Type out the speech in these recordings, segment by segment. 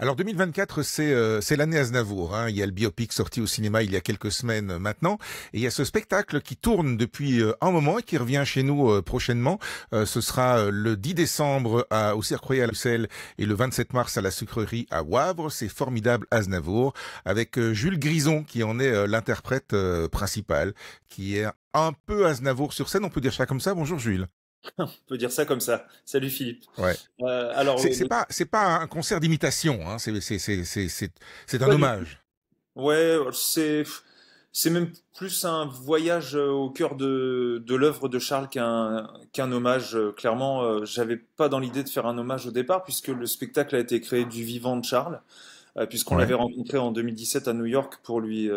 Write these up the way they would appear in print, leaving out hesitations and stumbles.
Alors 2024, c'est l'année Aznavour, hein. Il y a le biopic sorti au cinéma il y a quelques semaines maintenant, et il y a ce spectacle qui tourne depuis un moment et qui revient chez nous prochainement. Ce sera le 10 décembre au Cirque Royal à Bruxelles et le 27 mars à la Sucrerie à Wavre. C'est Formidable Aznavour avec Jules Grison qui en est l'interprète principal, qui est un peu Aznavour sur scène. On peut dire ça comme ça. Bonjour Jules. On peut dire ça comme ça. Salut Philippe. Ouais. Alors, C'est pas un concert d'imitation, hein. C'est un pas du tout. hommage. Ouais, c'est même plus un voyage au cœur de l'œuvre de Charles qu'un hommage. Clairement, j'avais pas dans l'idée de faire un hommage au départ, puisque le spectacle a été créé du vivant de Charles, puisqu'on Ouais. l'avait rencontré en 2017 à New York pour lui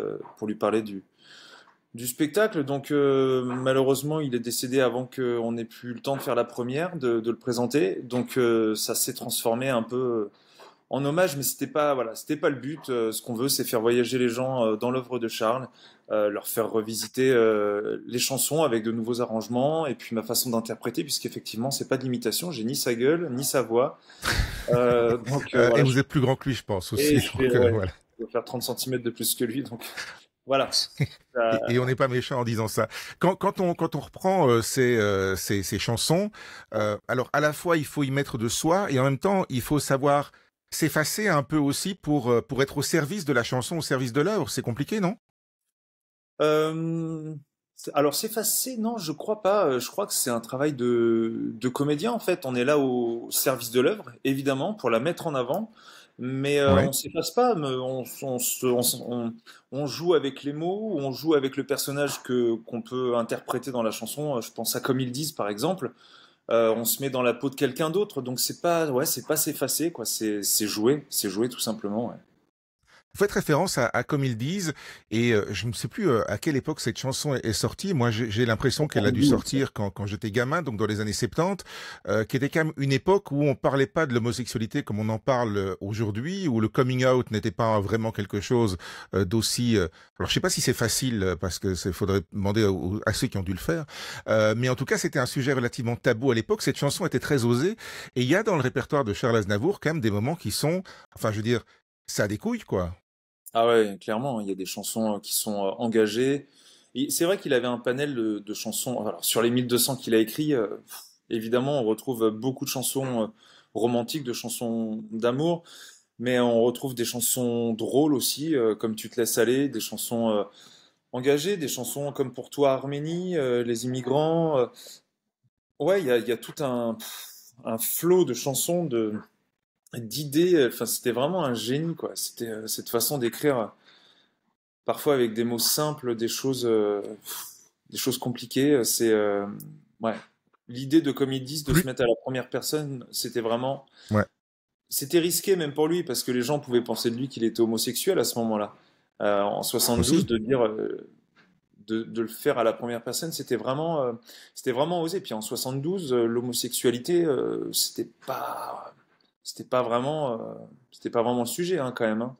parler du spectacle. Donc malheureusement, il est décédé avant qu'on ait pu le temps de faire la première, de le présenter. Donc ça s'est transformé un peu en hommage, mais c'était pas voilà, c'était pas le but. Ce qu'on veut, c'est faire voyager les gens dans l'œuvre de Charles, leur faire revisiter les chansons avec de nouveaux arrangements et puis ma façon d'interpréter, puisqu'effectivement, c'est pas de l'imitation. J'ai ni sa gueule ni sa voix. Et Voilà, vous êtes plus grand que lui, je pense et aussi. je fais Donc ouais, voilà. je vais faire 30 centimètres de plus que lui, donc voilà. Et on n'est pas méchant en disant ça. Quand on reprend ces chansons, alors à la fois il faut y mettre de soi et en même temps il faut savoir s'effacer un peu aussi pour être au service de la chanson, au service de l'œuvre. C'est compliqué, non? Euh, alors s'effacer, non, je crois pas. Je crois que c'est un travail de comédien en fait. On est là au service de l'œuvre, évidemment, pour la mettre en avant, mais Ouais. on s'efface pas. Mais on joue avec les mots, on joue avec le personnage que qu'on peut interpréter dans la chanson. Je pense à Comme ils disent par exemple. On se met dans la peau de quelqu'un d'autre, donc c'est pas s'effacer quoi. C'est jouer tout simplement. Ouais. Vous faites référence à Comme ils disent, et je ne sais plus à quelle époque cette chanson est sortie. Moi, j'ai l'impression qu'elle a dû 72. sortir quand j'étais gamin, donc dans les années 70, qui était quand même une époque où on parlait pas de l'homosexualité comme on en parle aujourd'hui, où le coming out n'était pas vraiment quelque chose d'aussi... alors, je sais pas si c'est facile, parce que faudrait demander à ceux qui ont dû le faire, mais en tout cas, c'était un sujet relativement tabou à l'époque. Cette chanson était très osée, et il y a dans le répertoire de Charles Aznavour quand même des moments qui sont... Enfin, je veux dire, ça a des couilles, quoi. Ah ouais, clairement, il y a des chansons qui sont engagées. Et c'est vrai qu'il avait un panel de chansons. Alors, sur les 1200 qu'il a écrit, évidemment, on retrouve beaucoup de chansons romantiques, de chansons d'amour, mais on retrouve des chansons drôles aussi, comme Tu te laisses aller, des chansons engagées, des chansons comme Pour toi Arménie, Les immigrants. Ouais, il y a tout un flot de chansons, d'idées. Enfin, c'était vraiment un génie, quoi. C'était cette façon d'écrire. Parfois avec des mots simples, des choses compliquées. Ouais. L'idée de comme ils disent de se Plus, mettre à la première personne, ouais. c'était risqué même pour lui parce que les gens pouvaient penser de lui qu'il était homosexuel à ce moment-là. En 72, Aussi. de dire de le faire à la première personne, c'était vraiment osé. Puis en 72, l'homosexualité, c'était pas vraiment le sujet hein, quand même. Hein.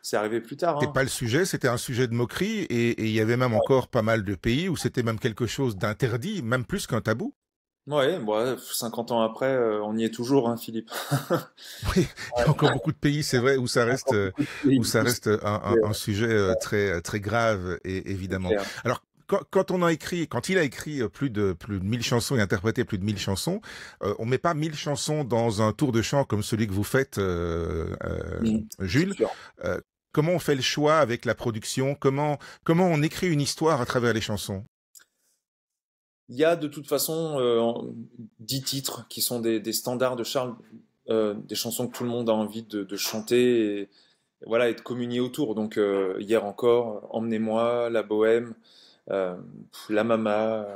C'est arrivé plus tard. C'était Hein. pas le sujet, c'était un sujet de moquerie et il y avait même encore pas mal de pays où c'était même quelque chose d'interdit, même plus qu'un tabou. Ouais, bon, ouais, 50 ans après, on y est toujours, hein, Philippe. Oui, il y a encore beaucoup de pays, c'est vrai, Encore beaucoup de pays, où ça reste c'est un sujet très grave et c'est évidemment. clair. Alors quand il a écrit plus de 1000 chansons et interprété plus de 1000 chansons, on met pas 1000 chansons dans un tour de chant comme celui que vous faites, C'est Jules. sûr. Euh, Comment on fait le choix avec la production? Comment on écrit une histoire à travers les chansons? Il y a de toute façon 10 titres qui sont des standards de Charles, des chansons que tout le monde a envie de chanter et voilà, et de communier autour. Donc hier encore, Emmenez-moi, La Bohème, euh, La Mama,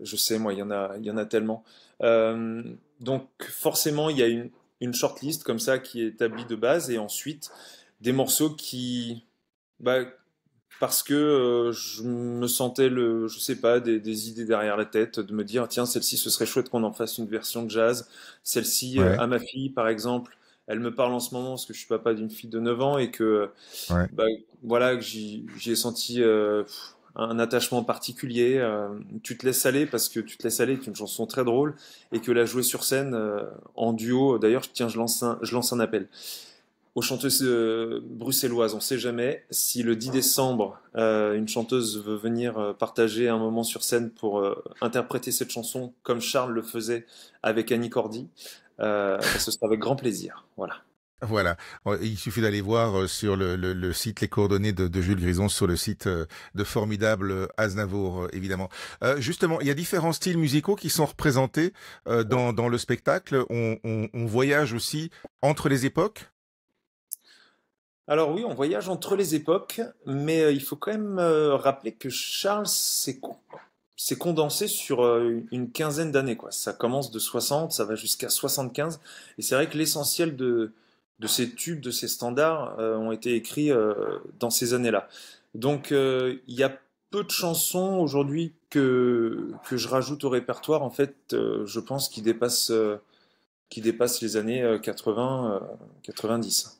je sais moi, il y en a tellement. Euh, donc forcément, il y a une shortlist comme ça qui est établie de base et ensuite des morceaux bah, parce que je me sentais je sais pas, des idées derrière la tête, de me dire tiens celle-ci ce serait chouette qu'on en fasse une version de jazz, celle-ci Ouais, à ma fille par exemple, elle me parle en ce moment parce que je suis papa d'une fille de 9 ans et que ouais. bah, voilà que j'y ai senti un attachement particulier. Tu te laisses aller parce que Tu te laisses aller est une chanson très drôle et que la jouer sur scène en duo. D'ailleurs tiens je lance un appel. aux chanteuses bruxelloises. On ne sait jamais si le 10 décembre, une chanteuse veut venir partager un moment sur scène pour interpréter cette chanson comme Charles le faisait avec Annie Cordy. Ce sera avec grand plaisir. Voilà. Voilà, il suffit d'aller voir sur le site les coordonnées de Jules Grison sur le site de Formidable Aznavour, évidemment. Justement, il y a différents styles musicaux qui sont représentés dans le spectacle. On voyage aussi entre les époques. Alors oui, on voyage entre les époques, mais il faut quand même rappeler que Charles s'est condensé sur une quinzaine d'années, quoi. Ça commence de 60, ça va jusqu'à 75, et c'est vrai que l'essentiel de ces tubes, de ces standards, ont été écrits dans ces années-là. Donc il y a peu de chansons aujourd'hui que je rajoute au répertoire, en fait, je pense, qui dépassent les années 80, 90.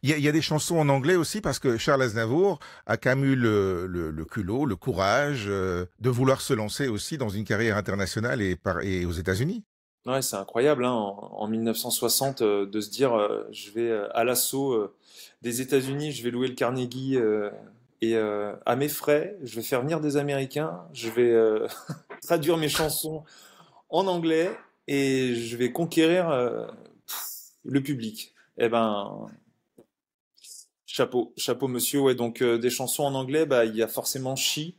Il y a des chansons en anglais aussi parce que Charles Aznavour a quand même eu le culot, le courage de vouloir se lancer aussi dans une carrière internationale et aux États-Unis. Ouais, c'est incroyable, hein, en 1960, de se dire, je vais à l'assaut des États-Unis, je vais louer le Carnegie et à mes frais, je vais faire venir des Américains, je vais traduire mes chansons en anglais et je vais conquérir le public. Eh ben, chapeau, chapeau monsieur. Ouais, donc des chansons en anglais, bah, il y a forcément She,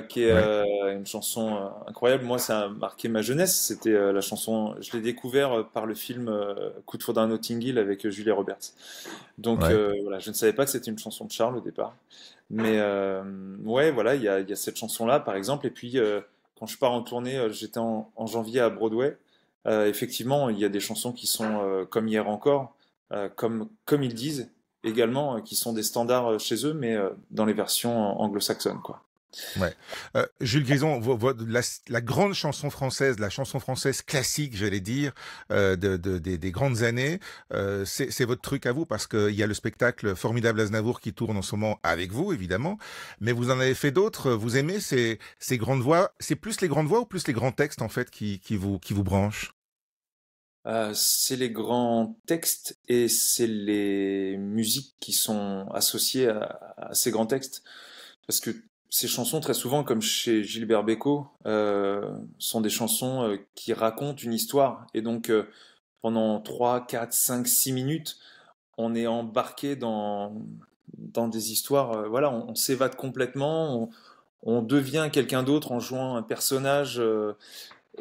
qui est Ouais, une chanson incroyable. Moi, ça a marqué ma jeunesse. C'était la chanson, je l'ai découvert par le film Coup de foudre à Notting Hill avec Julia Roberts. Donc ouais. voilà, je ne savais pas que c'était une chanson de Charles au départ. Mais ouais, voilà, il y a cette chanson-là, par exemple. Et puis, quand je pars en tournée, j'étais en janvier à Broadway. Effectivement, il y a des chansons qui sont comme hier encore, comme ils disent, également, qui sont des standards chez eux, mais dans les versions anglo-saxonnes, quoi. Ouais. Jules Grison, la grande chanson française, la chanson française classique, j'allais dire, des grandes années, c'est votre truc à vous parce qu'il y a le spectacle Formidable Aznavour qui tourne en ce moment avec vous, évidemment, mais vous en avez fait d'autres. Vous aimez ces grandes voix? C'est plus les grandes voix ou plus les grands textes en fait qui vous branchent? C'est les grands textes et c'est les musiques qui sont associées à ces grands textes. Parce que ces chansons, très souvent, comme chez Gilbert Bécaud, sont des chansons qui racontent une histoire. Et donc, pendant 3, 4, 5, 6 minutes, on est embarqué dans des histoires. Voilà, on s'évade complètement, on devient quelqu'un d'autre en jouant un personnage.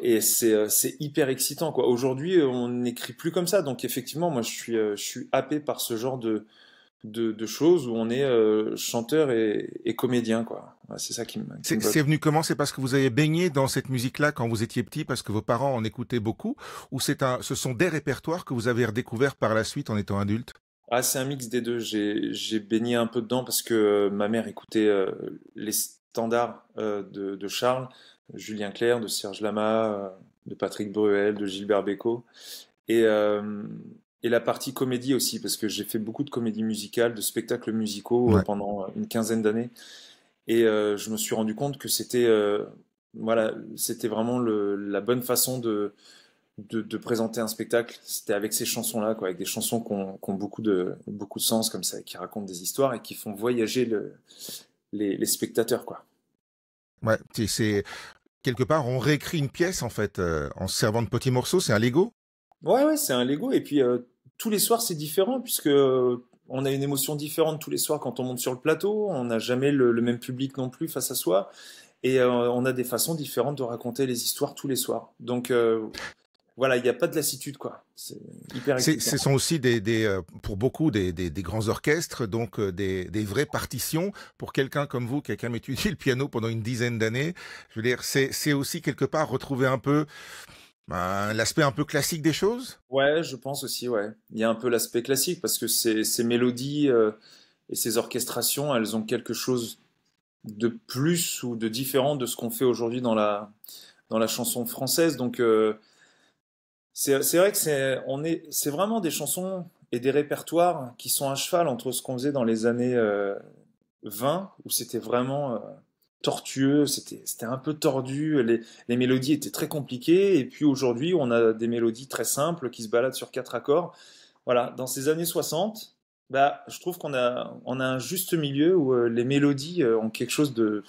Et c'est hyper excitant, quoi. Aujourd'hui, on n'écrit plus comme ça. Donc, effectivement, moi, je suis happé par ce genre de choses où on est chanteur et comédien, quoi. Ouais, c'est ça qui me C'est botte. venu comment? C'est parce que vous avez baigné dans cette musique-là quand vous étiez petit, parce que vos parents en écoutaient beaucoup, ou ce sont des répertoires que vous avez redécouverts par la suite en étant adulte? Ah, c'est un mix des deux. J'ai baigné un peu dedans parce que ma mère écoutait les standards de Charles, Julien Clerc, de Serge Lama, de Patrick Bruel, de Gilbert Bécaud. Et, euh, et la partie comédie aussi, parce que j'ai fait beaucoup de comédies musicales, de spectacles musicaux Ouais. pendant une quinzaine d'années. Et je me suis rendu compte que voilà, c'était vraiment la bonne façon de présenter un spectacle. C'était avec ces chansons-là, quoi, avec des chansons qui ont beaucoup de sens comme ça, qui racontent des histoires et qui font voyager les spectateurs, quoi. Ouais, quelque part on réécrit une pièce en fait en se servant de petits morceaux, c'est un Lego. Ouais, ouais, c'est un Lego. Et puis tous les soirs, c'est différent puisque on a une émotion différente tous les soirs quand on monte sur le plateau. On n'a jamais le même public non plus face à soi. Et on a des façons différentes de raconter les histoires tous les soirs. Donc voilà, il n'y a pas de lassitude, quoi. C'est hyper Ce excitant. sont aussi pour beaucoup des grands orchestres, donc des vraies partitions. Pour quelqu'un comme vous qui a quand même étudié le piano pendant une dizaine d'années, je veux dire, c'est aussi quelque part retrouver un peu l'aspect un peu classique des choses. Ouais, je pense aussi, ouais. Il y a un peu l'aspect classique parce que ces mélodies et ces orchestrations, elles ont quelque chose de plus ou de différent de ce qu'on fait aujourd'hui dans la chanson française. Donc, c'est vrai que c'est vraiment des chansons et des répertoires qui sont à cheval entre ce qu'on faisait dans les années 20, où c'était vraiment tortueux, c'était un peu tordu, les mélodies étaient très compliquées, et puis aujourd'hui, on a des mélodies très simples qui se baladent sur quatre accords. voilà, dans ces années 60, bah, je trouve qu'on a un juste milieu où les mélodies ont quelque chose de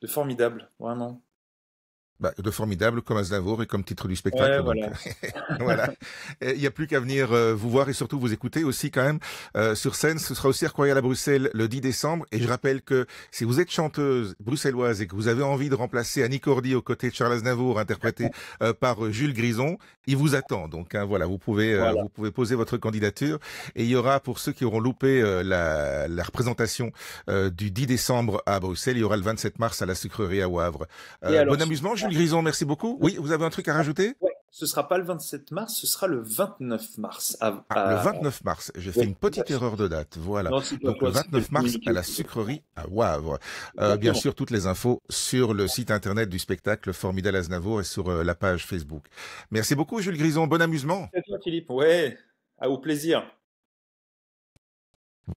formidable, vraiment. Bah, de formidable comme Aznavour et comme titre du Ouais, spectacle. Donc voilà. voilà, il n'y a plus qu'à venir vous voir et surtout vous écouter aussi quand même sur scène. Ce sera aussi à Royal à Bruxelles le 10 décembre. Et je rappelle que si vous êtes chanteuse bruxelloise et que vous avez envie de remplacer Annie Cordy aux côtés de Charles Aznavour, interprété par Jules Grison, il vous attend. Donc hein, voilà, Voilà. vous pouvez poser votre candidature. Et il y aura pour ceux qui auront loupé la représentation du 10 décembre à Bruxelles, il y aura le 27 mars à la Sucrerie à Wavre. Et alors, Bon amusement, Jules Grison, merci beaucoup. Oui, vous avez un truc à rajouter? ouais, ce sera pas le 27 mars, ce sera le 29 mars. Ah, le 29 mars, j'ai fait Ouais, une tout à petite fait. erreur de date, voilà. Non, c'est pas Donc le toi, c'était 29 le mars à communiqué. la sucrerie à Wavre. Bien Exactement. sûr, toutes les infos sur le site internet du spectacle Formidable Aznavour et sur la page Facebook. Merci beaucoup Jules Grison, bon amusement. C'est à toi, Philippe. Ouais, au plaisir.